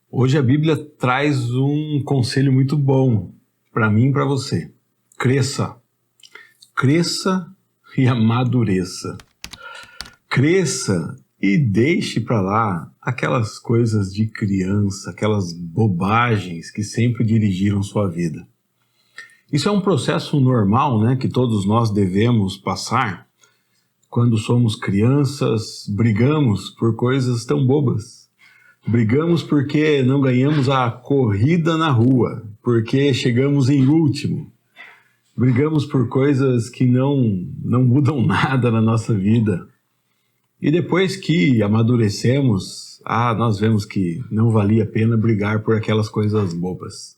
Hoje a Bíblia traz um conselho muito bom para mim e para você. Cresça. Cresça e amadureça. Cresça e deixe para lá aquelas coisas de criança, aquelas bobagens que sempre dirigiram sua vida. Isso é um processo normal, né, que todos nós devemos passar. Quando somos crianças, brigamos por coisas tão bobas. Brigamos porque não ganhamos a corrida na rua, porque chegamos em último. Brigamos por coisas que não mudam nada na nossa vida. E depois que amadurecemos, nós vemos que não valia a pena brigar por aquelas coisas bobas.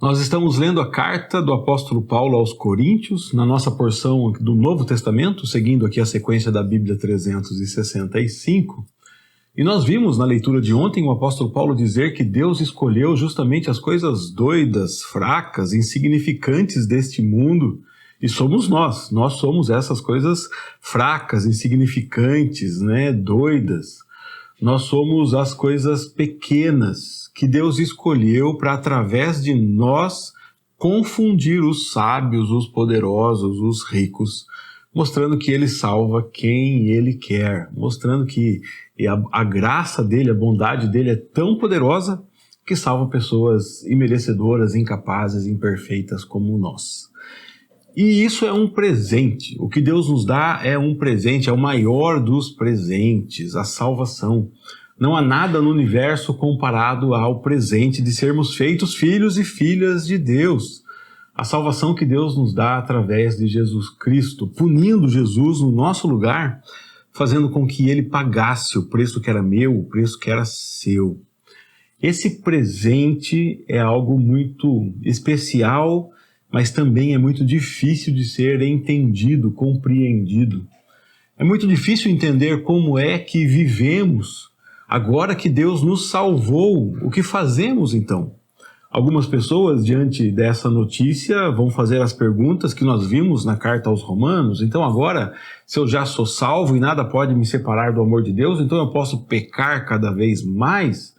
Nós estamos lendo a carta do apóstolo Paulo aos Coríntios, na nossa porção do Novo Testamento, seguindo aqui a sequência da Bíblia 365. E nós vimos na leitura de ontem o apóstolo Paulo dizer que Deus escolheu justamente as coisas doidas, fracas, insignificantes deste mundo, e somos nós. Nós somos essas coisas fracas, insignificantes, doidas. Nós somos as coisas pequenas que Deus escolheu para, através de nós, confundir os sábios, os poderosos, os ricos, mostrando que Ele salva quem Ele quer, mostrando que a graça dEle, a bondade dEle é tão poderosa que salva pessoas imerecedoras, incapazes, imperfeitas como nós. E isso é um presente. O que Deus nos dá é um presente, é o maior dos presentes, a salvação. Não há nada no universo comparado ao presente de sermos feitos filhos e filhas de Deus. A salvação que Deus nos dá através de Jesus Cristo, punindo Jesus no nosso lugar, fazendo com que Ele pagasse o preço que era meu, o preço que era seu. Esse presente é algo muito especial, mas também é muito difícil de ser entendido, compreendido. É muito difícil entender como é que vivemos agora que Deus nos salvou. O que fazemos então? Algumas pessoas, diante dessa notícia, vão fazer as perguntas que nós vimos na carta aos Romanos. Então agora, se eu já sou salvo e nada pode me separar do amor de Deus, então eu posso pecar cada vez mais?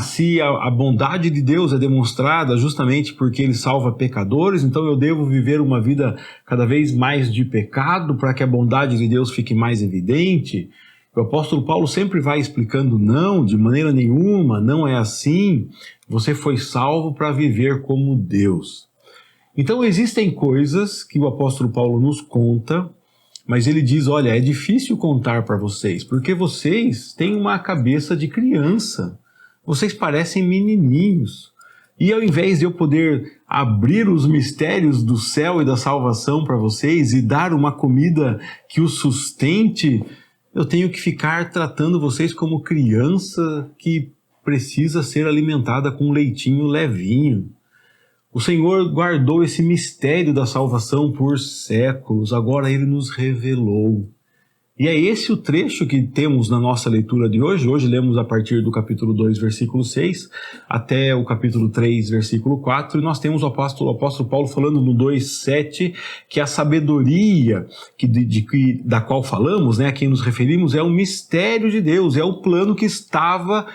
Se a bondade de Deus é demonstrada justamente porque Ele salva pecadores, então eu devo viver uma vida cada vez mais de pecado para que a bondade de Deus fique mais evidente? O apóstolo Paulo sempre vai explicando, não, de maneira nenhuma, não é assim. Você foi salvo para viver como Deus. Então existem coisas que o apóstolo Paulo nos conta, mas ele diz, olha, é difícil contar para vocês, porque vocês têm uma cabeça de criança. Vocês parecem menininhos. E ao invés de eu poder abrir os mistérios do céu e da salvação para vocês e dar uma comida que os sustente, eu tenho que ficar tratando vocês como criança que precisa ser alimentada com um leitinho levinho. O Senhor guardou esse mistério da salvação por séculos, agora Ele nos revelou. E é esse o trecho que temos na nossa leitura de hoje. Hoje lemos a partir do capítulo 2, versículo 6, até o capítulo 3, versículo 4, e nós temos o apóstolo Paulo falando no 2:7 que a sabedoria da qual falamos, a quem nos referimos, é o mistério de Deus, é o plano que estava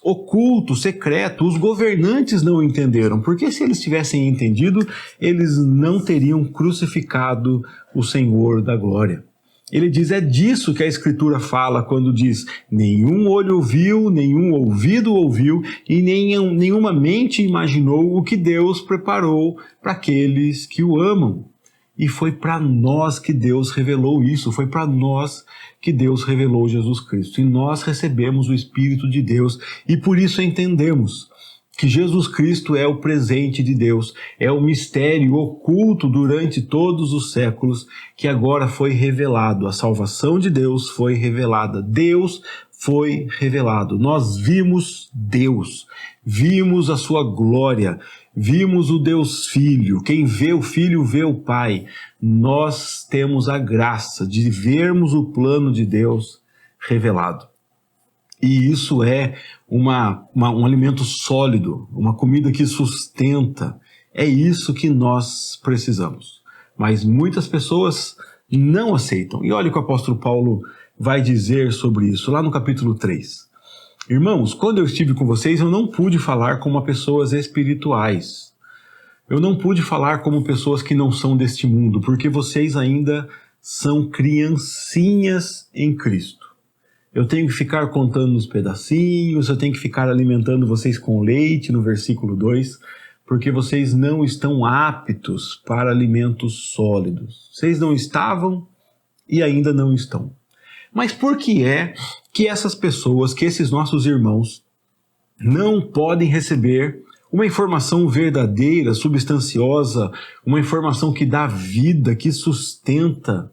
oculto, secreto. Os governantes não entenderam, porque se eles tivessem entendido, eles não teriam crucificado o Senhor da glória. Ele diz, é disso que a Escritura fala quando diz, nenhum olho viu, nenhum ouvido ouviu e nenhuma mente imaginou o que Deus preparou para aqueles que o amam. E foi para nós que Deus revelou isso, foi para nós que Deus revelou Jesus Cristo. E nós recebemos o Espírito de Deus e por isso entendemos que Jesus Cristo é o presente de Deus, é o mistério oculto durante todos os séculos que agora foi revelado. A salvação de Deus foi revelada. Deus foi revelado. Nós vimos Deus, vimos a sua glória, vimos o Deus Filho. Quem vê o Filho vê o Pai. Nós temos a graça de vermos o plano de Deus revelado. E isso é um alimento sólido, uma comida que sustenta. É isso que nós precisamos. Mas muitas pessoas não aceitam. E olha o que o apóstolo Paulo vai dizer sobre isso, lá no capítulo 3. Irmãos, quando eu estive com vocês, eu não pude falar como pessoas espirituais. Eu não pude falar como pessoas que não são deste mundo, porque vocês ainda são criancinhas em Cristo. Eu tenho que ficar contando os pedacinhos, eu tenho que ficar alimentando vocês com leite, no versículo 2, porque vocês não estão aptos para alimentos sólidos. Vocês não estavam e ainda não estão. Mas por que é que essas pessoas, que esses nossos irmãos, não podem receber uma informação verdadeira, substanciosa, uma informação que dá vida, que sustenta?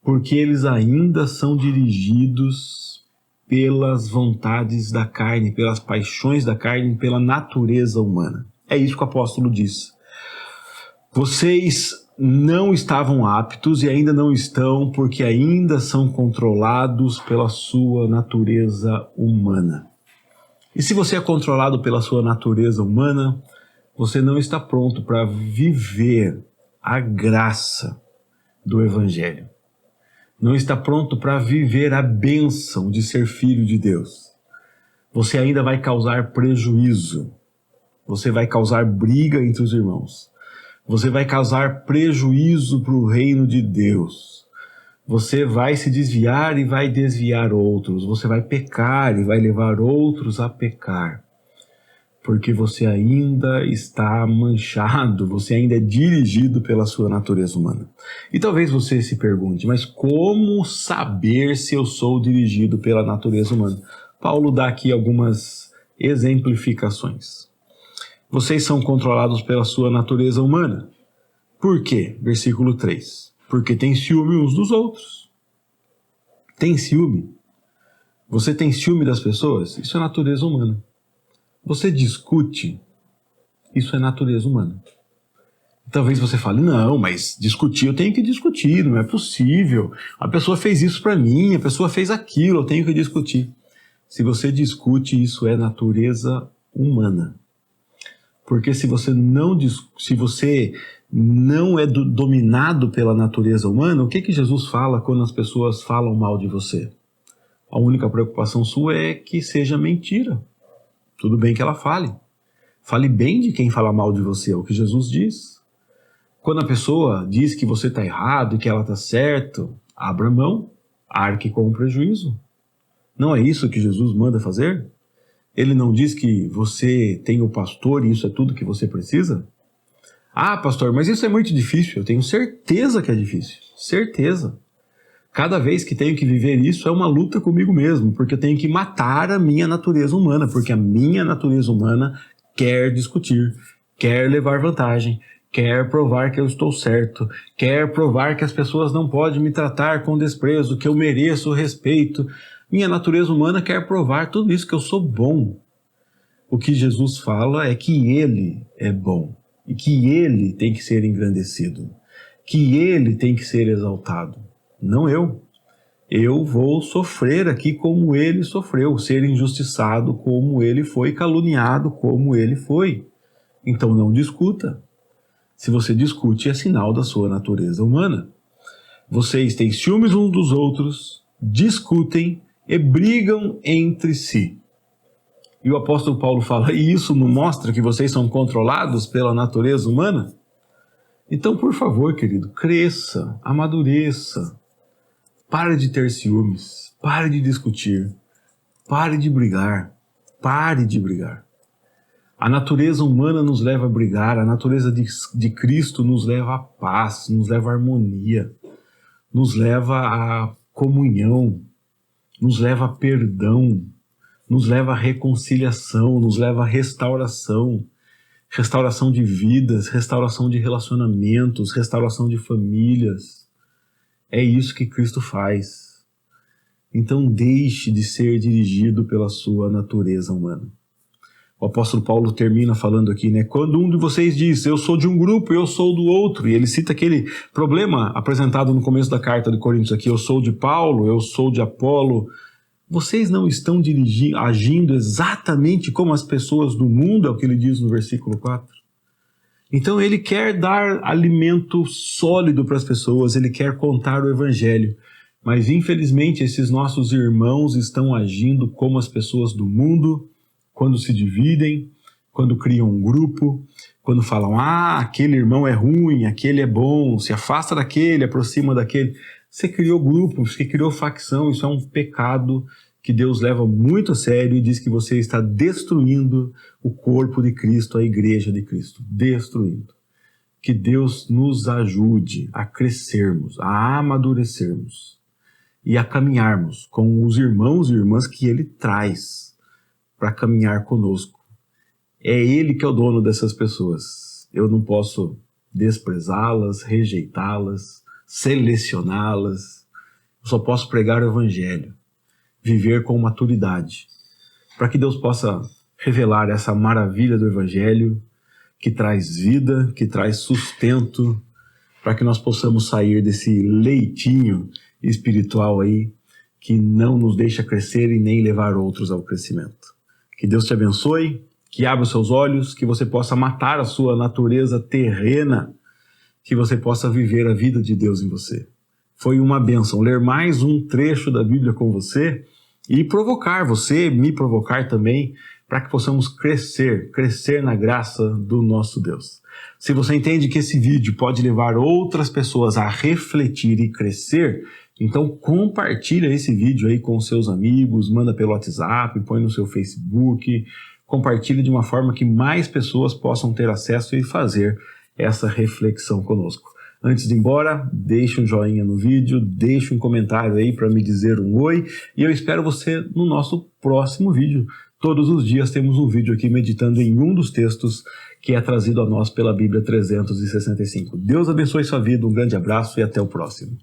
Porque eles ainda são dirigidos pelas vontades da carne, pelas paixões da carne, pela natureza humana. É isso que o apóstolo diz. Vocês não estavam aptos e ainda não estão, porque ainda são controlados pela sua natureza humana. E se você é controlado pela sua natureza humana, você não está pronto para viver a graça do Evangelho. Não está pronto para viver a bênção de ser filho de Deus. Você ainda vai causar prejuízo. Você vai causar briga entre os irmãos. Você vai causar prejuízo para o reino de Deus. Você vai se desviar e vai desviar outros. Você vai pecar e vai levar outros a pecar. Porque você ainda está manchado, você ainda é dirigido pela sua natureza humana. E talvez você se pergunte, mas como saber se eu sou dirigido pela natureza humana? Paulo dá aqui algumas exemplificações. Vocês são controlados pela sua natureza humana. Por quê? Versículo 3. Porque tem ciúme uns dos outros. Tem ciúme? Você tem ciúme das pessoas? Isso é natureza humana. Você discute? Isso é natureza humana. Talvez você fale, não, mas discutir eu tenho que discutir, não é possível. A pessoa fez isso para mim, a pessoa fez aquilo, eu tenho que discutir. Se você discute, isso é natureza humana. Porque se você não é dominado pela natureza humana, o que Jesus fala quando as pessoas falam mal de você? A única preocupação sua é que seja mentira. Tudo bem que ela fale. Fale bem de quem fala mal de você, é o que Jesus diz. Quando a pessoa diz que você está errado e que ela está certo, abra mão, arque com o prejuízo. Não é isso que Jesus manda fazer? Ele não diz que você tem o pastor e isso é tudo que você precisa? Ah, pastor, mas isso é muito difícil. Eu tenho certeza que é difícil. Certeza. Cada vez que tenho que viver isso é uma luta comigo mesmo, porque eu tenho que matar a minha natureza humana, porque a minha natureza humana quer discutir, quer levar vantagem, quer provar que eu estou certo, quer provar que as pessoas não podem me tratar com desprezo, que eu mereço respeito. Minha natureza humana quer provar tudo isso, que eu sou bom. O que Jesus fala é que Ele é bom e que Ele tem que ser engrandecido, que Ele tem que ser exaltado, não eu. Eu vou sofrer aqui como Ele sofreu, ser injustiçado como Ele foi, caluniado como Ele foi. Então não discuta. Se você discute, é sinal da sua natureza humana. Vocês têm ciúmes uns dos outros, discutem e brigam entre si. E o apóstolo Paulo fala, e isso não mostra que vocês são controlados pela natureza humana? Então, por favor, querido, cresça, amadureça. Pare de ter ciúmes, pare de discutir, pare de brigar, pare de brigar. A natureza humana nos leva a brigar, a natureza de Cristo nos leva à paz, nos leva à harmonia, nos leva à comunhão, nos leva a perdão, nos leva à reconciliação, nos leva à restauração, restauração de vidas, restauração de relacionamentos, restauração de famílias. É isso que Cristo faz. Então deixe de ser dirigido pela sua natureza humana. O apóstolo Paulo termina falando aqui, né? Quando um de vocês diz, eu sou de um grupo, eu sou do outro, e ele cita aquele problema apresentado no começo da carta de Coríntios aqui, eu sou de Paulo, eu sou de Apolo, vocês não estão agindo exatamente como as pessoas do mundo, é o que ele diz no versículo 4. Então ele quer dar alimento sólido para as pessoas, ele quer contar o evangelho, Mas infelizmente esses nossos irmãos estão agindo como as pessoas do mundo, quando se dividem, quando criam um grupo, quando falam, aquele irmão é ruim, aquele é bom, se afasta daquele, aproxima daquele. Você criou grupo, você criou facção, isso é um pecado que Deus leva muito a sério e diz que você está destruindo o corpo de Cristo, a igreja de Cristo, destruindo. Que Deus nos ajude a crescermos, a amadurecermos e a caminharmos com os irmãos e irmãs que Ele traz para caminhar conosco. É Ele que é o dono dessas pessoas. Eu não posso desprezá-las, rejeitá-las, selecioná-las. Eu só posso pregar o Evangelho, viver com maturidade, para que Deus possa revelar essa maravilha do Evangelho que traz vida, que traz sustento, para que nós possamos sair desse leitinho espiritual aí que não nos deixa crescer e nem levar outros ao crescimento. Que Deus te abençoe, que abra os seus olhos, que você possa matar a sua natureza terrena, que você possa viver a vida de Deus em você. Foi uma bênção ler mais um trecho da Bíblia com você e provocar você, me provocar também, para que possamos crescer na graça do nosso Deus. Se você entende que esse vídeo pode levar outras pessoas a refletir e crescer, então compartilha esse vídeo aí com seus amigos, manda pelo WhatsApp, põe no seu Facebook, compartilha de uma forma que mais pessoas possam ter acesso e fazer essa reflexão conosco. Antes de ir embora, deixe um joinha no vídeo, deixe um comentário aí para me dizer um oi e eu espero você no nosso próximo vídeo. Todos os dias temos um vídeo aqui meditando em um dos textos que é trazido a nós pela Bíblia 365. Deus abençoe sua vida, um grande abraço e até o próximo.